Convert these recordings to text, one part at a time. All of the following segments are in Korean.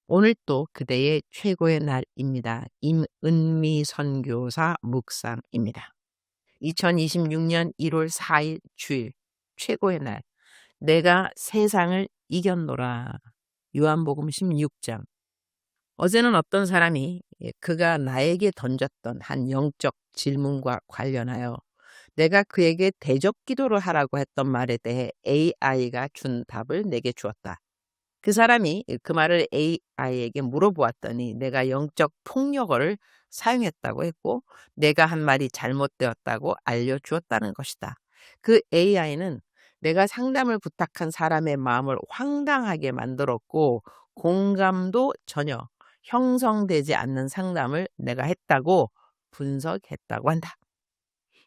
오늘 또 그대의 최고의 날입니다. 임은미 선교사 묵상입니다. 2026년 1월 4일 주일 최고의 날. 내가 세상을 이겼노라. 요한복음 16장. 어제는 어떤 사람이 그가 나에게 던졌던 한 영적 질문과 관련하여 내가 그에게 대적 기도를 하라고 했던 말에 대해 AI가 준 답을 내게 주었다. 그 사람이 그 말을 AI에게 물어보았더니 내가 영적 폭력어를 사용했다고 했고 내가 한 말이 잘못되었다고 알려주었다는 것이다. 그 AI는 내가 상담을 부탁한 사람의 마음을 황당하게 만들었고 공감도 전혀 형성되지 않는 상담을 내가 했다고 분석했다고 한다.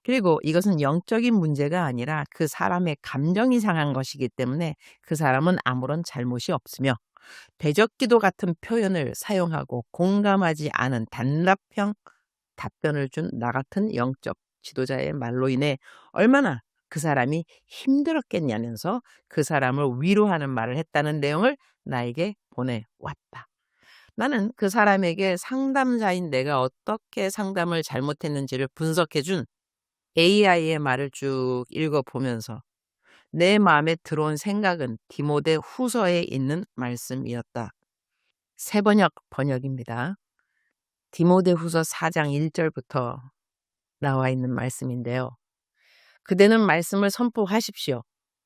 그리고 이것은 영적인 문제가 아니라 그 사람의 감정이 상한 것이기 때문에 그 사람은 아무런 잘못이 없으며 대적기도 같은 표현을 사용하고 공감하지 않은 단답형 답변을 준 나 같은 영적 지도자의 말로 인해 얼마나 그 사람이 힘들었겠냐면서 그 사람을 위로하는 말을 했다는 내용을 나에게 보내왔다. 나는 그 사람에게 상담자인 내가 어떻게 상담을 잘못했는지를 분석해준 AI의 말을 쭉 읽어보면서 내 마음에 들어온 생각은 디모데 후서에 있는 말씀이었다. 새번역 번역입니다. 디모데 후서 4장 1절부터 나와 있는 말씀인데요. 그대는 말씀을 선포하십시오.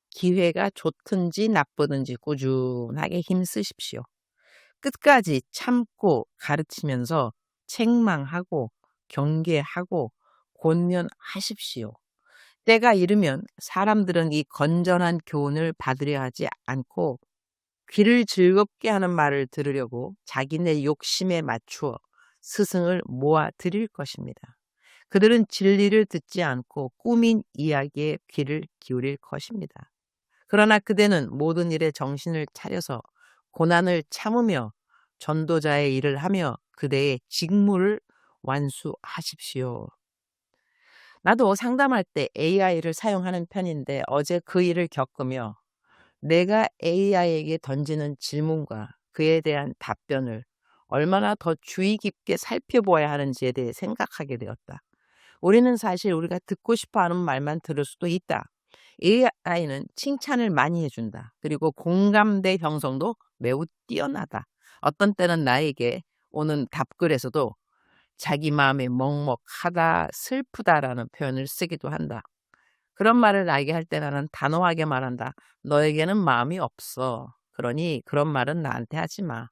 기회가 좋든지 나쁘든지 꾸준하게 힘쓰십시오. 끝까지 참고 가르치면서 책망하고 경계하고 권면하십시오. 때가 이르면 사람들은 이 건전한 교훈을 받으려 하지 않고 귀를 즐겁게 하는 말을 들으려고 자기네 욕심에 맞추어 스승을 모아 드릴 것입니다. 그들은 진리를 듣지 않고 꾸민 이야기에 귀를 기울일 것입니다. 그러나 그대는 모든 일에 정신을 차려서 고난을 참으며 전도자의 일을 하며 그대의 직무를 완수하십시오. 나도 상담할 때 AI를 사용하는 편인데 어제 그 일을 겪으며 내가 AI에게 던지는 질문과 그에 대한 답변을 얼마나 더 주의 깊게 살펴보아야 하는지에 대해 생각하게 되었다. 우리는 사실 우리가 듣고 싶어하는 말만 들을 수도 있다. AI는 칭찬을 많이 해준다. 그리고 공감대 형성도 매우 뛰어나다. 어떤 때는 나에게 오는 답글에서도 자기 마음이 먹먹하다, 슬프다라는 표현을 쓰기도 한다. 그런 말을 나에게 할 때 나는 단호하게 말한다. 너에게는 마음이 없어. 그러니 그런 말은 나한테 하지 마.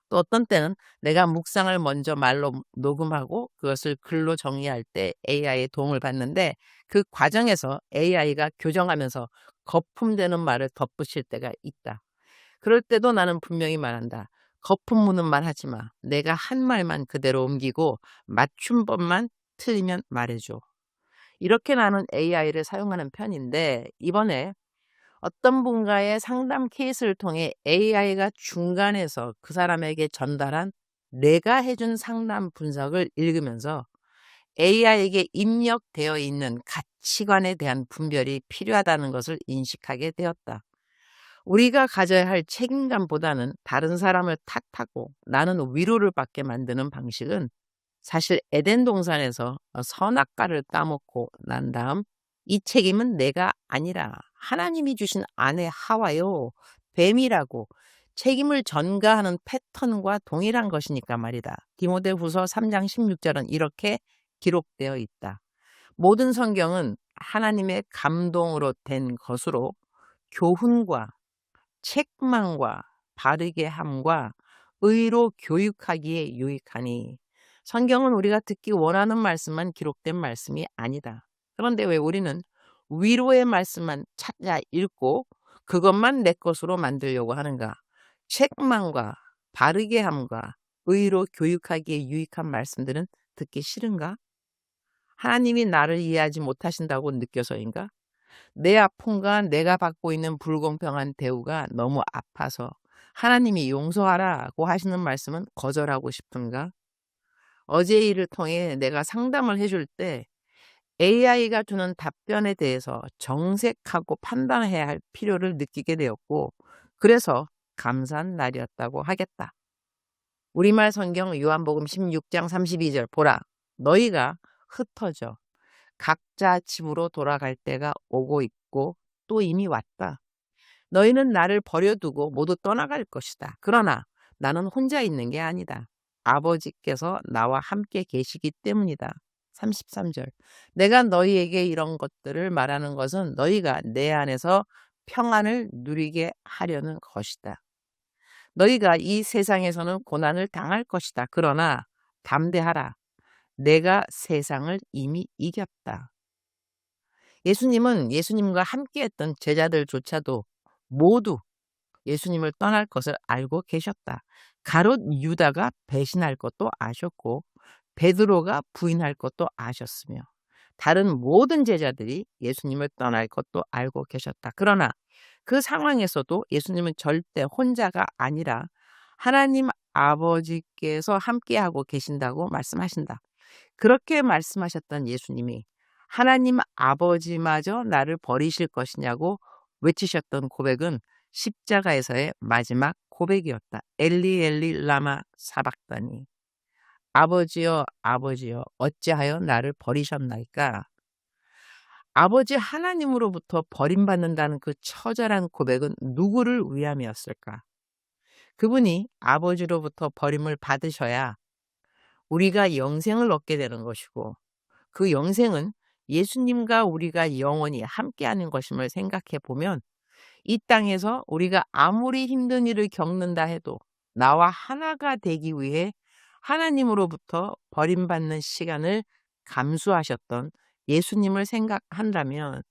또 어떤 때는 내가 묵상을 먼저 말로 녹음하고 그것을 글로 정리할 때 AI의 도움을 받는데 그 과정에서 AI가 교정하면서 거품되는 말을 덧붙일 때가 있다. 그럴 때도 나는 분명히 말한다. 거품 무는 말 하지 마. 내가 한 말만 그대로 옮기고 맞춤법만 틀리면 말해줘. 이렇게 나는 AI를 사용하는 편인데 이번에 어떤 분과의 상담 케이스를 통해 AI가 중간에서 그 사람에게 전달한 내가 해준 상담 분석을 읽으면서 AI에게 입력되어 있는 가치관에 대한 분별이 필요하다는 것을 인식하게 되었다. 우리가 가져야 할 책임감보다는 다른 사람을 탓하고 나는 위로를 받게 만드는 방식은 사실 에덴 동산에서 선악과를 따먹고 난 다음 이 책임은 내가 아니라 하나님이 주신 아내 하와요. 뱀이라고 책임을 전가하는 패턴과 동일한 것이니까 말이다. 디모데후서 3장 16절은 이렇게 기록되어 있다. 모든 성경은 하나님의 감동으로 된 것으로 교훈과 책망과 바르게 함과 의로 교육하기에 유익하니 성경은 우리가 듣기 원하는 말씀만 기록된 말씀이 아니다. 그런데 왜 우리는 위로의 말씀만 찾아 읽고 그것만 내 것으로 만들려고 하는가? 책망과 바르게 함과 의로 교육하기에 유익한 말씀들은 듣기 싫은가? 하나님이 나를 이해하지 못하신다고 느껴서인가? 내 아픔과 내가 받고 있는 불공평한 대우가 너무 아파서 하나님이 용서하라고 하시는 말씀은 거절하고 싶은가? 어제 일을 통해 내가 상담을 해줄 때 AI가 주는 답변에 대해서 정색하고 판단해야 할 필요를 느끼게 되었고 그래서 감사한 날이었다고 하겠다. 우리말 성경 요한복음 16장 32절 보라 너희가 흩어져 각자 집으로 돌아갈 때가 오고 있고 또 이미 왔다. 너희는 나를 버려두고 모두 떠나갈 것이다. 그러나 나는 혼자 있는 게 아니다. 아버지께서 나와 함께 계시기 때문이다. 33절 내가 너희에게 이런 것들을 말하는 것은 너희가 내 안에서 평안을 누리게 하려는 것이다. 너희가 이 세상에서는 고난을 당할 것이다. 그러나 담대하라. 내가 세상을 이미 이겼다. 예수님은 예수님과 함께했던 제자들조차도 모두 예수님을 떠날 것을 알고 계셨다. 가롯 유다가 배신할 것도 아셨고 베드로가 부인할 것도 아셨으며 다른 모든 제자들이 예수님을 떠날 것도 알고 계셨다. 그러나 그 상황에서도 예수님은 절대 혼자가 아니라 하나님 아버지께서 함께하고 계신다고 말씀하신다. 그렇게 말씀하셨던 예수님이 하나님 아버지마저 나를 버리실 것이냐고 외치셨던 고백은 십자가에서의 마지막 고백이었다. 엘리 엘리 라마 사박다니. 아버지여 아버지여 어찌하여 나를 버리셨나이까. 아버지 하나님으로부터 버림받는다는 그 처절한 고백은 누구를 위함이었을까. 그분이 아버지로부터 버림을 받으셔야 우리가 영생을 얻게 되는 것이고 그 영생은 예수님과 우리가 영원히 함께하는 것임을 생각해 보면 이 땅에서 우리가 아무리 힘든 일을 겪는다 해도 나와 하나가 되기 위해 하나님으로부터 버림받는 시간을 감수하셨던 예수님을 생각한다면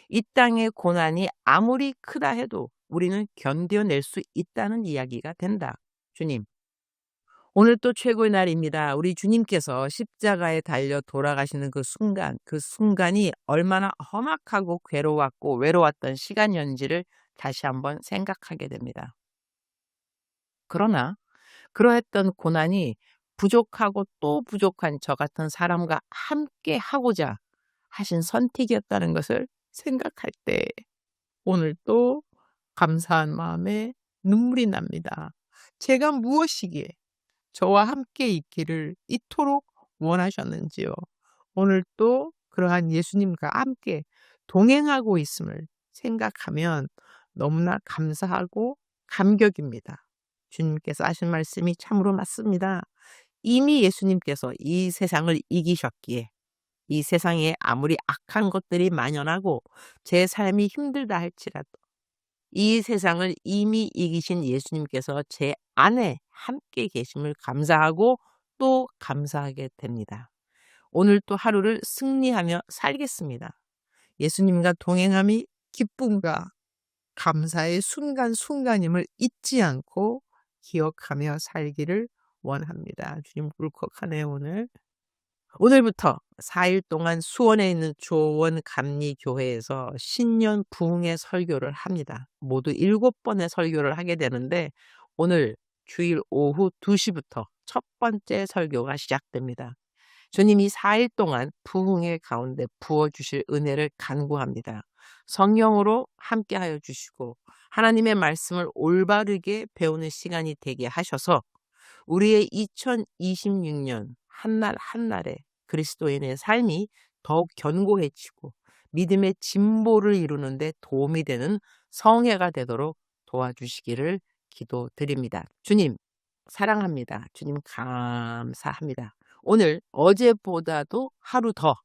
이 땅의 고난이 아무리 크다 해도 우리는 견뎌낼 수 있다는 이야기가 된다. 주님, 오늘 또 최고의 날입니다. 우리 주님께서 십자가에 달려 돌아가시는 그 순간이 얼마나 험악하고 괴로웠고 외로웠던 시간이었는지를 다시 한번 생각하게 됩니다. 그러나 그러했던 고난이 부족하고 또 부족한 저 같은 사람과 함께 하고자 하신 선택이었다는 것을 생각할 때 오늘 또 감사한 마음에 눈물이 납니다. 제가 무엇이기에 저와 함께 있기를 이토록 원하셨는지요. 오늘 또 그러한 예수님과 함께 동행하고 있음을 생각하면 너무나 감사하고 감격입니다. 주님께서 하신 말씀이 참으로 맞습니다. 이미 예수님께서 이 세상을 이기셨기에 이 세상에 아무리 악한 것들이 만연하고 제 삶이 힘들다 할지라도 이 세상을 이미 이기신 예수님께서 제 안에 함께 계심을 감사하고 또 감사하게 됩니다. 오늘 또 하루를 승리하며 살겠습니다. 예수님과 동행함이 기쁨과 감사의 순간순간임을 잊지 않고 기억하며 살기를 원합니다. 주님 울컥하네요 오늘. 오늘부터 4일 동안 수원에 있는 조원감리교회에서 신년 부흥의 설교를 합니다. 모두 7번의 설교를 하게 되는데 오늘 주일 오후 2시부터 첫 번째 설교가 시작됩니다. 주님이 4일 동안 부흥의 가운데 부어주실 은혜를 간구합니다. 성령으로 함께하여 주시고 하나님의 말씀을 올바르게 배우는 시간이 되게 하셔서 우리의 2026년 한날 한날의 그리스도인의 삶이 더욱 견고해지고 믿음의 진보를 이루는 데 도움이 되는 성회가 되도록 도와주시기를 기도드립니다. 주님 사랑합니다. 주님 감사합니다. 오늘 어제보다도 하루 더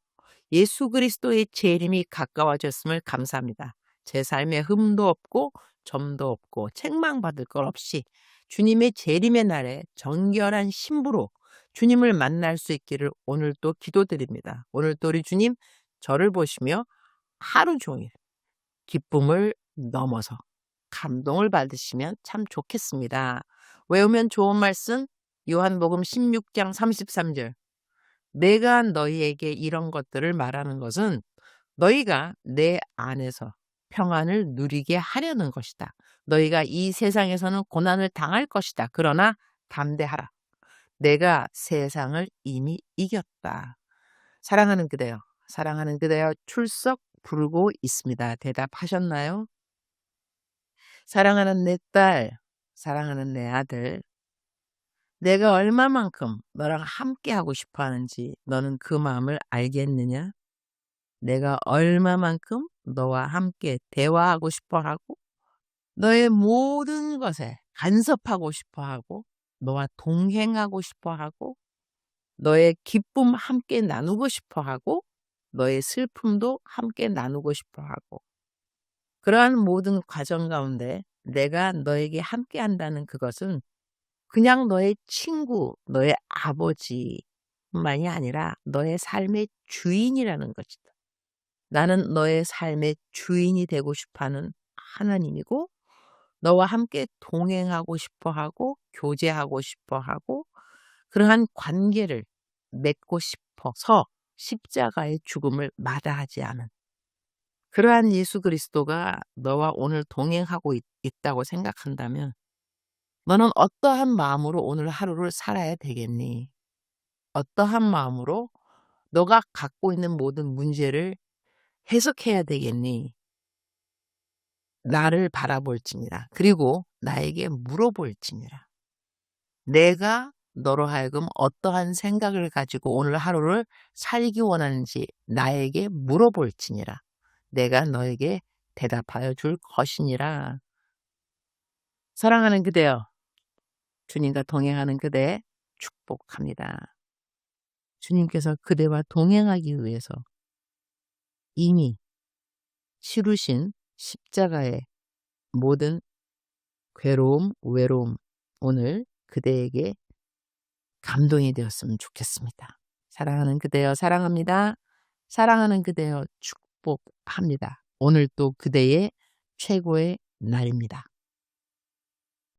예수 그리스도의 재림이 가까워졌음을 감사합니다. 제 삶에 흠도 없고 점도 없고 책망받을 것 없이 주님의 재림의 날에 정결한 신부로 주님을 만날 수 있기를 오늘도 기도드립니다. 오늘도 우리 주님 저를 보시며 하루 종일 기쁨을 넘어서 감동을 받으시면 참 좋겠습니다. 외우면 좋은 말씀 요한복음 16장 33절 내가 너희에게 이런 것들을 말하는 것은 너희가 내 안에서 평안을 누리게 하려는 것이다. 너희가 이 세상에서는 고난을 당할 것이다. 그러나 담대하라. 내가 세상을 이미 이겼다. 사랑하는 그대여 출석 부르고 있습니다. 대답하셨나요? 사랑하는 내 딸, 사랑하는 내 아들, 내가 얼마만큼 너랑 함께하고 싶어 하는지 너는 그 마음을 알겠느냐? 내가 얼마만큼 너와 함께 대화하고 싶어 하고 너의 모든 것에 간섭하고 싶어 하고 너와 동행하고 싶어 하고 너의 기쁨 함께 나누고 싶어 하고 너의 슬픔도 함께 나누고 싶어 하고 그러한 모든 과정 가운데 내가 너에게 함께 한다는 그것은 그냥 너의 친구, 너의 아버지뿐만이 아니라 너의 삶의 주인이라는 것이다. 나는 너의 삶의 주인이 되고 싶어하는 하나님이고 너와 함께 동행하고 싶어하고 교제하고 싶어하고 그러한 관계를 맺고 싶어서 십자가의 죽음을 마다하지 않은 그러한 예수 그리스도가 너와 오늘 동행하고 있다고 생각한다면 너는 어떠한 마음으로 오늘 하루를 살아야 되겠니? 어떠한 마음으로 너가 갖고 있는 모든 문제를 해석해야 되겠니? 나를 바라볼지니라. 그리고 나에게 물어볼지니라. 내가 너로 하여금 어떠한 생각을 가지고 오늘 하루를 살기 원하는지 나에게 물어볼지니라. 내가 너에게 대답하여 줄 것이니라. 사랑하는 그대여, 주님과 동행하는 그대 축복합니다. 주님께서 그대와 동행하기 위해서 이미 치루신 십자가의 모든 괴로움, 외로움, 오늘 그대에게 감동이 되었으면 좋겠습니다. 사랑하는 그대여 사랑합니다. 사랑하는 그대여 축복합니다. 오늘 또 그대의 최고의 날입니다.